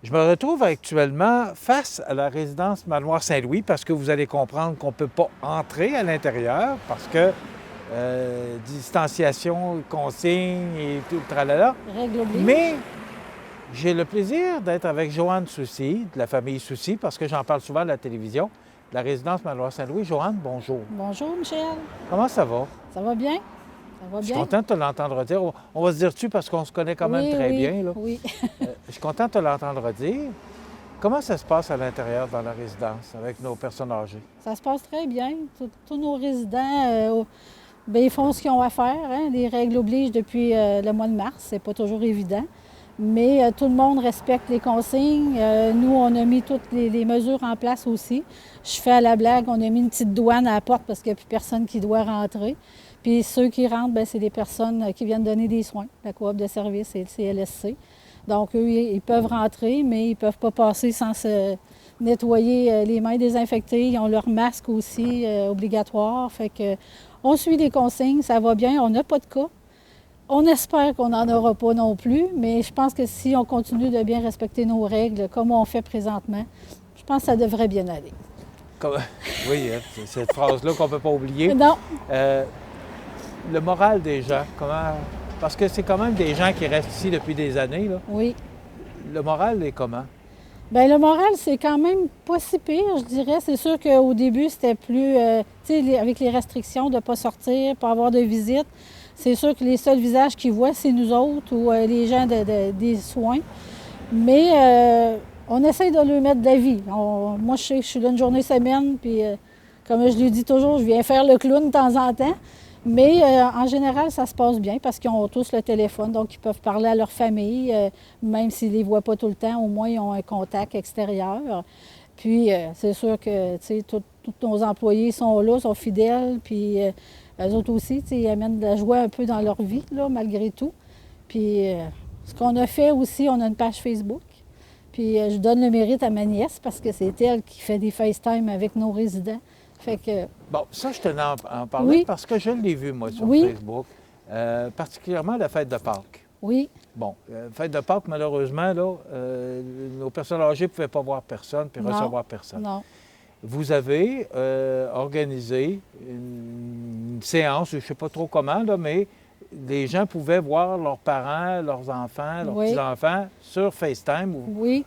Je me retrouve actuellement face à la résidence Manoir Saint-Louis parce que vous allez comprendre qu'on ne peut pas entrer à l'intérieur parce que distanciation, consignes et tout le tralala. Règle oblige. Mais j'ai le plaisir d'être avec Joanne Soucy, de la famille Soucy, parce que j'en parle souvent à la télévision, de la résidence Manoir Saint-Louis. Joanne, bonjour. Bonjour, Michel. Comment ça va? Ça va bien? Ça va Je suis bien? content de te l'entendre dire. On va se dire dessus parce qu'on se connaît quand même très bien. Là. Oui. Je suis content de te l'entendre dire. Comment ça se passe à l'intérieur dans la résidence avec nos personnes âgées? Ça se passe très bien. Tous nos résidents, ils font ce qu'ils ont à faire. Hein? Les règles obligent depuis le mois de mars. C'est pas toujours évident. Mais tout le monde respecte les consignes. Nous, on a mis toutes les mesures en place aussi. Je fais à la blague, on a mis une petite douane à la porte parce qu'il n'y a plus personne qui doit rentrer. Puis ceux qui rentrent, c'est des personnes qui viennent donner des soins, la coop de service et le CLSC. Donc, eux, ils peuvent rentrer, mais ils ne peuvent pas passer sans se nettoyer les mains désinfectées. Ils ont leur masque aussi obligatoire. Fait que on suit les consignes, ça va bien, on n'a pas de cas. On espère qu'on n'en aura pas non plus, mais je pense que si on continue de bien respecter nos règles comme on fait présentement, je pense que ça devrait bien aller. Oui, c'est cette phrase-là qu'on ne peut pas oublier. Non. Le moral des gens, comment... Parce que c'est quand même des gens qui restent ici depuis des années. Là. Oui. Le moral est comment? Bien, le moral, c'est quand même pas si pire, je dirais. C'est sûr qu'au début, c'était plus... tu sais, avec les restrictions de ne pas sortir, pas avoir de visite, c'est sûr que les seuls visages qu'ils voient, c'est nous autres ou les gens des soins. Mais on essaye de leur mettre de la vie. Moi, je sais que je suis là une journée semaine, puis comme je lui dis toujours, je viens faire le clown de temps en temps. Mais en général, ça se passe bien parce qu'ils ont tous le téléphone, donc ils peuvent parler à leur famille, même s'ils ne les voient pas tout le temps, au moins ils ont un contact extérieur. Puis c'est sûr que tous nos employés sont là, sont fidèles, puis eux autres aussi, ils amènent de la joie un peu dans leur vie, là, malgré tout. Puis ce qu'on a fait aussi, on a une page Facebook. Puis je donne le mérite à ma nièce parce que c'est elle qui fait des FaceTime avec nos résidents. Fait que... Bon, ça, je tenais à en parler parce que je l'ai vu, moi, sur Facebook, particulièrement la fête de Pâques. Oui. Bon, fête de Pâques, malheureusement, là, nos personnes âgées ne pouvaient pas voir personne puis recevoir personne. Non. Vous avez organisé une séance, je ne sais pas trop comment, là, mais les gens pouvaient voir leurs parents, leurs enfants, leurs petits-enfants sur FaceTime. Oui.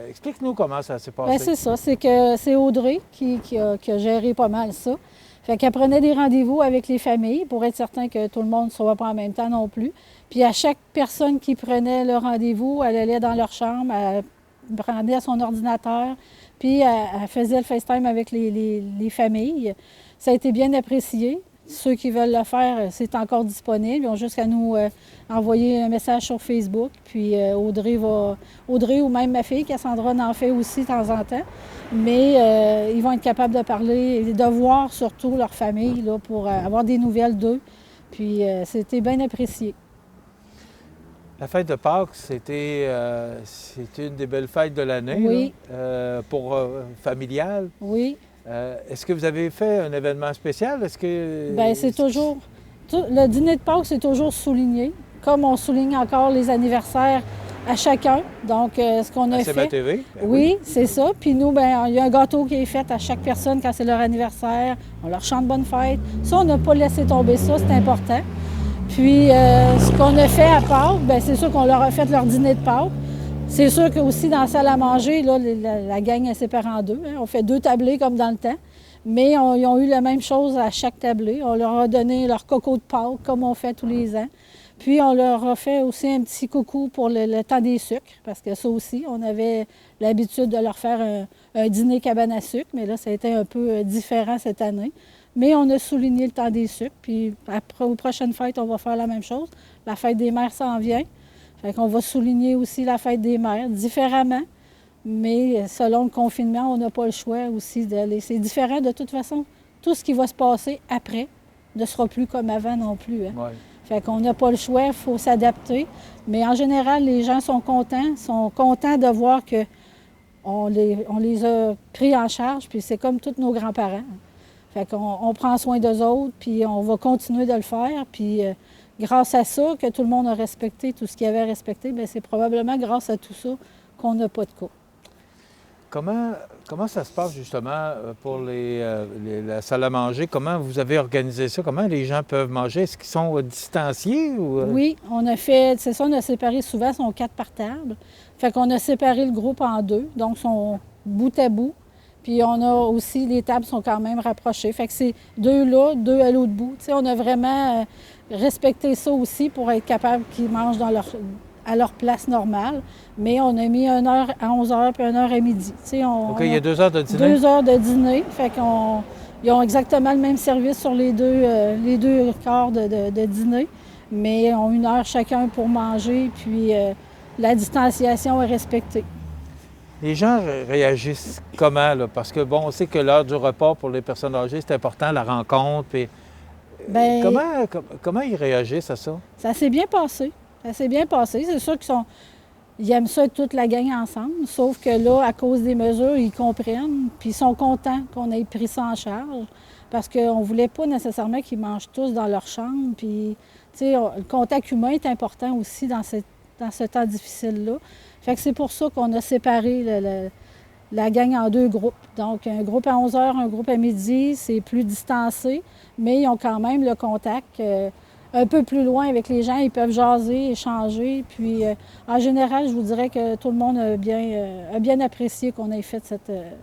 Explique-nous comment ça s'est passé. Bien, c'est ça. C'est que c'est Audrey qui a géré pas mal ça. Fait qu'elle prenait des rendez-vous avec les familles pour être certain que tout le monde ne soit pas en même temps non plus. Puis à chaque personne qui prenait le rendez-vous, elle allait dans leur chambre, elle prenait son ordinateur, puis elle faisait le FaceTime avec les familles. Ça a été bien apprécié. Ceux qui veulent le faire, c'est encore disponible. Ils ont juste qu'à nous envoyer un message sur Facebook. Puis Audrey ou même ma fille, Cassandra, en fait aussi de temps en temps. Mais ils vont être capables de parler et de voir surtout leur famille là, pour avoir des nouvelles d'eux. Puis c'était bien apprécié. La fête de Pâques, c'était une des belles fêtes de l'année, oui. Pour familiale. Oui. Est-ce que vous avez fait un événement spécial? Est-ce que... Bien, c'est toujours... Le dîner de Pâques, c'est toujours souligné, comme on souligne encore les anniversaires à chacun. Donc, ce qu'on a fait... TV? Oui, c'est ça. Puis nous, bien, il y a un gâteau qui est fait à chaque personne quand c'est leur anniversaire. On leur chante bonne fête. Ça, on n'a pas laissé tomber ça, c'est important. Puis, ce qu'on a fait à Pâques, bien, c'est sûr qu'on leur a fait leur dîner de Pâques. C'est sûr que aussi dans la salle à manger, là, la gang est séparée en deux. Hein. On fait 2 tablés comme dans le temps. Mais ils ont eu la même chose à chaque tablé. On leur a donné leur coco de Pâques, comme on fait tous les ans. Puis on leur a fait aussi un petit coucou pour le temps des sucres, parce que ça aussi, on avait l'habitude de leur faire un dîner cabane à sucre, mais là, ça a été un peu différent cette année. Mais on a souligné le temps des sucres, puis après, aux prochaines fêtes, on va faire la même chose. La fête des mères s'en vient. Fait qu'on va souligner aussi la fête des mères différemment, mais selon le confinement, on n'a pas le choix aussi d'aller. C'est différent de toute façon. Tout ce qui va se passer après ne sera plus comme avant non plus. Hein. Ouais. Fait qu'on n'a pas le choix, il faut s'adapter. Mais en général, les gens sont contents de voir qu'on les a pris en charge, puis c'est comme tous nos grands-parents. Fait qu'on prend soin d'eux autres, puis on va continuer de le faire, puis... grâce à ça, que tout le monde a respecté tout ce qu'il avait respecté, bien, c'est probablement grâce à tout ça qu'on n'a pas de cas. Comment ça se passe justement pour la salle à manger? Comment vous avez organisé ça? Comment les gens peuvent manger? Est-ce qu'ils sont distanciés? Ou... Oui, on a fait, c'est ça, on a séparé souvent, ils sont 4 par table. Fait qu'on a séparé le groupe en 2, donc ils sont bout à bout. Puis on a aussi, les tables sont quand même rapprochées. Fait que c'est 2 là, 2 à l'autre bout. Tu sais, on a vraiment respecté ça aussi pour être capable qu'ils mangent à leur place normale. Mais on a mis 1 heure à 11 heures puis 1 heure à midi. Tu sais, OK, il y a 2 heures de dîner? 2 heures de dîner. Fait qu'ils ont exactement le même service sur les deux quarts de dîner. Mais ils ont 1 heure chacun pour manger, puis la distanciation est respectée. Les gens réagissent comment, là? Parce que, bon, on sait que l'heure du repas pour les personnes âgées, c'est important, la rencontre. Puis, Bien, comment ils réagissent à ça? ça s'est bien passé. Ça s'est bien passé. C'est sûr ils aiment ça être toute la gang ensemble, sauf que là, à cause des mesures, ils comprennent, puis ils sont contents qu'on ait pris ça en charge, parce qu'on ne voulait pas nécessairement qu'ils mangent tous dans leur chambre. Puis, tu sais, le contact humain est important aussi dans ce temps difficile-là. Fait que c'est pour ça qu'on a séparé la gang en 2 groupes. Donc, un groupe à 11 heures, un groupe à midi, c'est plus distancé, mais ils ont quand même le contact un peu plus loin avec les gens. Ils peuvent jaser, échanger. Puis, en général, je vous dirais que tout le monde a bien apprécié qu'on ait fait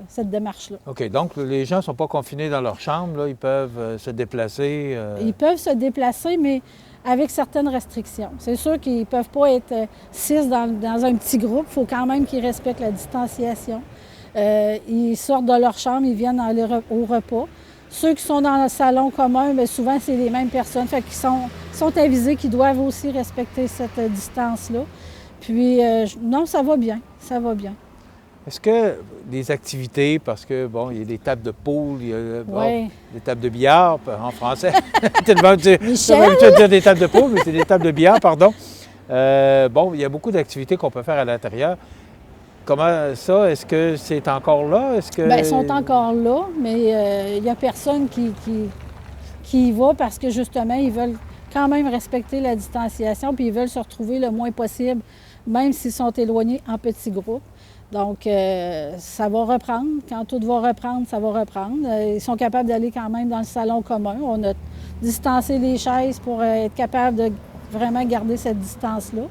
cette démarche-là. OK. Donc, les gens ne sont pas confinés dans leur chambre, là. Ils peuvent se déplacer. Ils peuvent se déplacer, mais avec certaines restrictions. C'est sûr qu'ils ne peuvent pas être 6 dans un petit groupe. Il faut quand même qu'ils respectent la distanciation. Ils sortent de leur chambre, ils viennent au repas. Ceux qui sont dans le salon commun, bien, souvent, c'est les mêmes personnes. Fait qu'ils sont avisés qu'ils doivent aussi respecter cette distance-là. Puis, non, ça va bien. Ça va bien. Est-ce que des activités, parce que, bon, il y a des tables de poule, il y a des tables de billard, en français. Tellement dire des tables de poule, mais c'est des tables de billard, pardon. Bon, il y a beaucoup d'activités qu'on peut faire à l'intérieur. Comment ça? Est-ce que c'est encore là? Bien, ils sont encore là, mais il n'y a personne qui y va parce que, justement, ils veulent quand même respecter la distanciation, puis ils veulent se retrouver le moins possible, même s'ils sont éloignés en petits groupes. Donc, ça va reprendre. Quand tout va reprendre, ça va reprendre. Ils sont capables d'aller quand même dans le salon commun. On a distancé les chaises pour être capable de vraiment garder cette distance-là.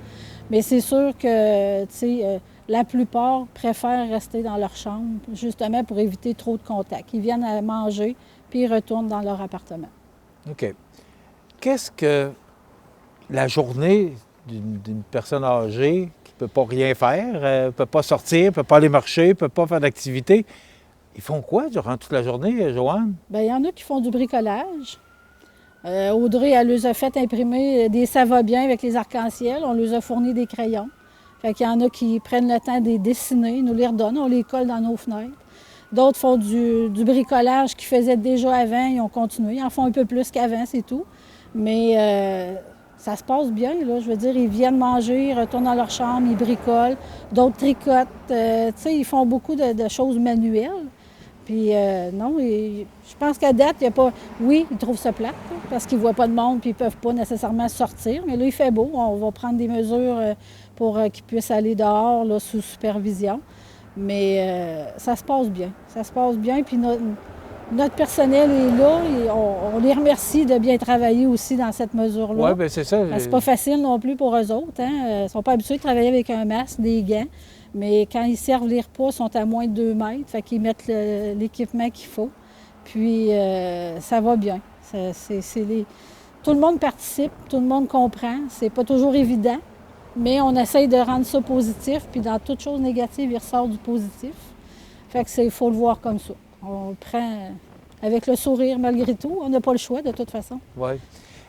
Mais c'est sûr que, tu sais, la plupart préfèrent rester dans leur chambre, justement pour éviter trop de contacts. Ils viennent à manger, puis ils retournent dans leur appartement. OK. Qu'est-ce que la journée d'une personne âgée qui ne peut pas rien faire, ne peut pas sortir, ne peut pas aller marcher, ne peut pas faire d'activité, ils font quoi durant toute la journée, Joanne? Bien, il y en a qui font du bricolage. Audrey, elle les a fait imprimer des ça va bien avec les arcs-en-ciel. On leur a fourni des crayons. Fait qu'il y en a qui prennent le temps de les dessiner, ils nous les redonnent, on les colle dans nos fenêtres. D'autres font du bricolage qu'ils faisaient déjà avant, ils ont continué. Ils en font un peu plus qu'avant, c'est tout. Mais ça se passe bien, là. Je veux dire, ils viennent manger, ils retournent dans leur chambre, ils bricolent. D'autres tricotent. Tu sais, ils font beaucoup de choses manuelles. Puis non, je pense qu'à date, il n'y a pas... Oui, ils trouvent ça plate, là, parce qu'ils ne voient pas de monde puis ils ne peuvent pas nécessairement sortir. Mais là, il fait beau. On va prendre des mesures pour qu'ils puissent aller dehors, là, sous supervision. Mais ça se passe bien. Ça se passe bien. Puis notre personnel est là et on les remercie de bien travailler aussi dans cette mesure-là. Oui, bien c'est ça. C'est pas facile non plus pour eux autres. Hein? Ils ne sont pas habitués de travailler avec un masque, des gants. Mais quand ils servent les repas, ils sont à moins de 2 mètres. Fait qu'ils mettent l'équipement qu'il faut. Puis ça va bien. Tout le monde participe, tout le monde comprend. C'est pas toujours évident. Mais on essaye de rendre ça positif, puis dans toute chose négative, il ressort du positif. Fait que il faut le voir comme ça. On le prend avec le sourire malgré tout. On n'a pas le choix de toute façon. Oui.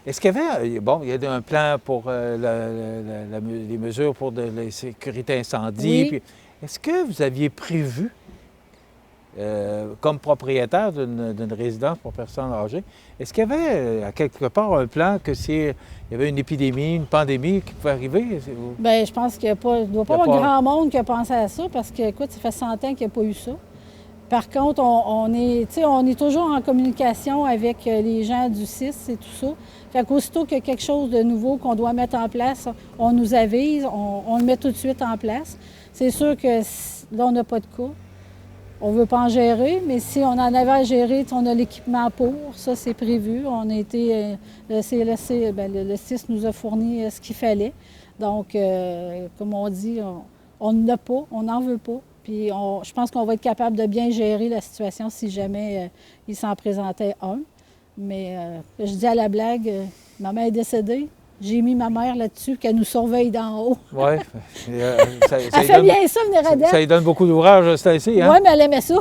Est-ce qu'il y avait, bon, il y a un plan pour les mesures pour la sécurité incendie. Oui. Est-ce que vous aviez prévu, comme propriétaire d'une résidence pour personnes âgées, est-ce qu'il y avait à quelque part un plan que s'il y avait une épidémie, une pandémie qui pouvait arriver? Bien, je pense qu'il ne doit pas y avoir grand monde qui a pensé à ça parce que, écoute, ça fait 100 ans qu'il n'y a pas eu ça. Par contre, on est toujours en communication avec les gens du CIS et tout ça. Fait qu'aussitôt qu'il y a quelque chose de nouveau qu'on doit mettre en place, on nous avise, on le met tout de suite en place. C'est sûr que là, on n'a pas de cas. On ne veut pas en gérer, mais si on en avait à gérer, on a l'équipement pour. Ça, c'est prévu. On a été, le CLSC, le CIS nous a fourni ce qu'il fallait. Donc, comme on dit, on n'a pas, on n'en veut pas. Puis je pense qu'on va être capable de bien gérer la situation si jamais il s'en présentait un. Mais je dis à la blague, ma mère est décédée. J'ai mis ma mère là-dessus, qu'elle nous surveille d'en haut. Oui. Elle fait bien ça, venir à date. Ça lui donne beaucoup d'ouvrage, Stacy, hein? Oui, mais elle aimait ça.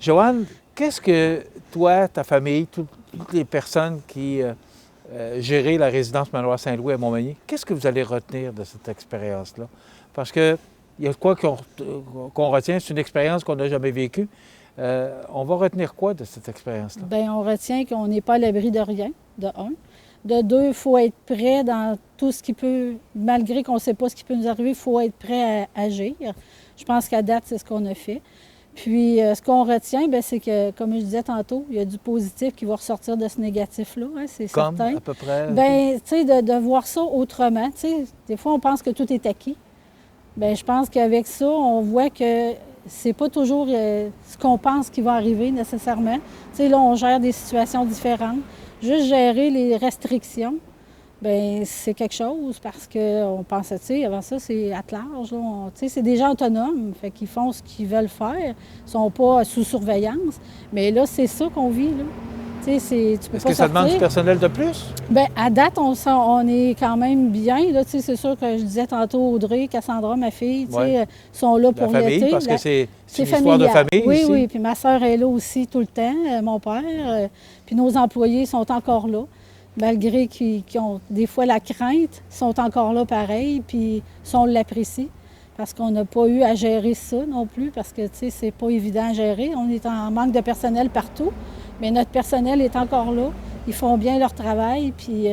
Joanne, qu'est-ce que toi, ta famille, toutes les personnes qui géraient la résidence Manoir Saint-Louis à Montmagny, qu'est-ce que vous allez retenir de cette expérience-là? Parce qu'il y a quoi qu'on retient, c'est une expérience qu'on n'a jamais vécue. On va retenir quoi de cette expérience-là? Bien, on retient qu'on n'est pas à l'abri de rien, de un. De deux, il faut être prêt dans tout ce qui peut, malgré qu'on ne sait pas ce qui peut nous arriver, il faut être prêt à agir. Je pense qu'à date, c'est ce qu'on a fait. Puis, ce qu'on retient, bien, c'est que, comme je disais tantôt, il y a du positif qui va ressortir de ce négatif-là, hein, c'est certain. Comme, à peu près? Bien, tu sais, de voir ça autrement. Tu sais, des fois, on pense que tout est acquis. Bien, je pense qu'avec ça, on voit que c'est pas toujours ce qu'on pense qui va arriver nécessairement. Tu sais, là, on gère des situations différentes. Juste gérer les restrictions, bien, c'est quelque chose parce qu'on pensait, tu sais, avant ça, c'est à large. Tu sais, c'est des gens autonomes, fait qu'ils font ce qu'ils veulent faire. Ils sont pas sous surveillance. Mais là, c'est ça qu'on vit, là. Tu sais, tu peux Est-ce pas que ça sortir. demande du personnel de plus? Bien, à date, on est quand même bien. Là, tu sais, c'est sûr que je disais tantôt Audrey, Cassandra, ma fille, tu sais, sont là pour la famille, l'été. parce que c'est une histoire familial. de famille oui, ici. Oui, puis ma sœur est là aussi tout le temps, mon père. Puis nos employés sont encore là, malgré qu'ils ont des fois la crainte, ils sont encore là pareil, puis on l'apprécie. Parce qu'on n'a pas eu à gérer ça non plus, parce que, tu sais, c'est pas évident à gérer. On est en manque de personnel partout, mais notre personnel est encore là. Ils font bien leur travail, puis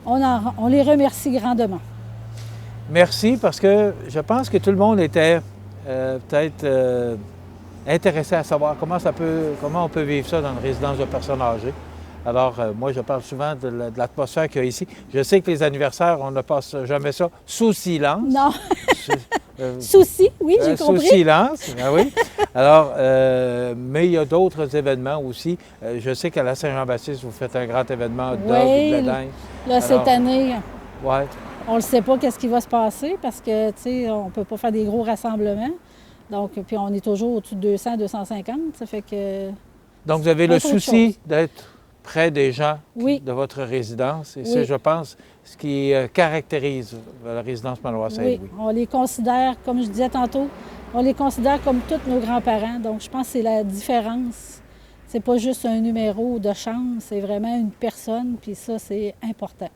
on les remercie grandement. Merci, parce que je pense que tout le monde était peut-être intéressé à savoir comment on peut vivre ça dans une résidence de personnes âgées. Alors, moi, je parle souvent de l'atmosphère qu'il y a ici. Je sais que les anniversaires, on ne passe jamais ça sous silence. Non. Souci, oui, j'ai compris. Sous silence, ben oui. Alors, mais il y a d'autres événements aussi. Je sais qu'à la Saint-Jean-Baptiste, vous faites un grand événement d'og et de la dingue. Là, cette année, ouais. On ne sait pas qu'est-ce qui va se passer parce que, tu sais, on ne peut pas faire des gros rassemblements. Donc, puis on est toujours au-dessus de 200, 250. Ça fait que... Donc, vous avez le souci d'être près des gens de votre résidence. Et c'est, je pense, ce qui caractérise la résidence Manoir Saint-Louis. Oui, on les considère, comme je disais tantôt, on les considère comme tous nos grands-parents. Donc, je pense que c'est la différence. C'est pas juste un numéro de chambre, c'est vraiment une personne, puis ça, c'est important.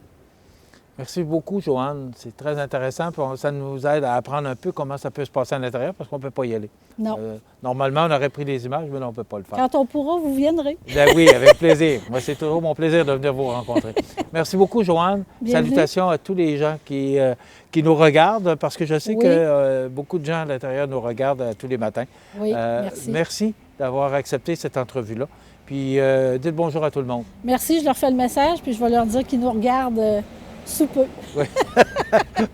Merci beaucoup, Joanne. C'est très intéressant. Puis ça nous aide à apprendre un peu comment ça peut se passer à l'intérieur parce qu'on ne peut pas y aller. Non. Normalement, on aurait pris des images, mais là, on ne peut pas le faire. Quand on pourra, vous viendrez. Bien oui, avec plaisir. Moi, c'est toujours mon plaisir de venir vous rencontrer. Merci beaucoup, Joanne. Bienvenue. Salutations à tous les gens qui nous regardent parce que je sais que beaucoup de gens à l'intérieur nous regardent tous les matins. Oui, merci. Merci d'avoir accepté cette entrevue-là. Puis, dites bonjour à tout le monde. Merci, je leur fais le message, puis je vais leur dire qu'ils nous regardent sous peu. Oui.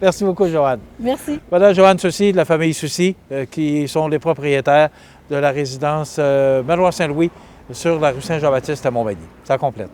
Merci beaucoup, Joanne. Merci. Voilà, Joanne Soucy, de la famille Soucy, qui sont les propriétaires de la résidence Manoir Saint-Louis sur la rue Saint-Jean-Baptiste à Montmagny. Ça complète.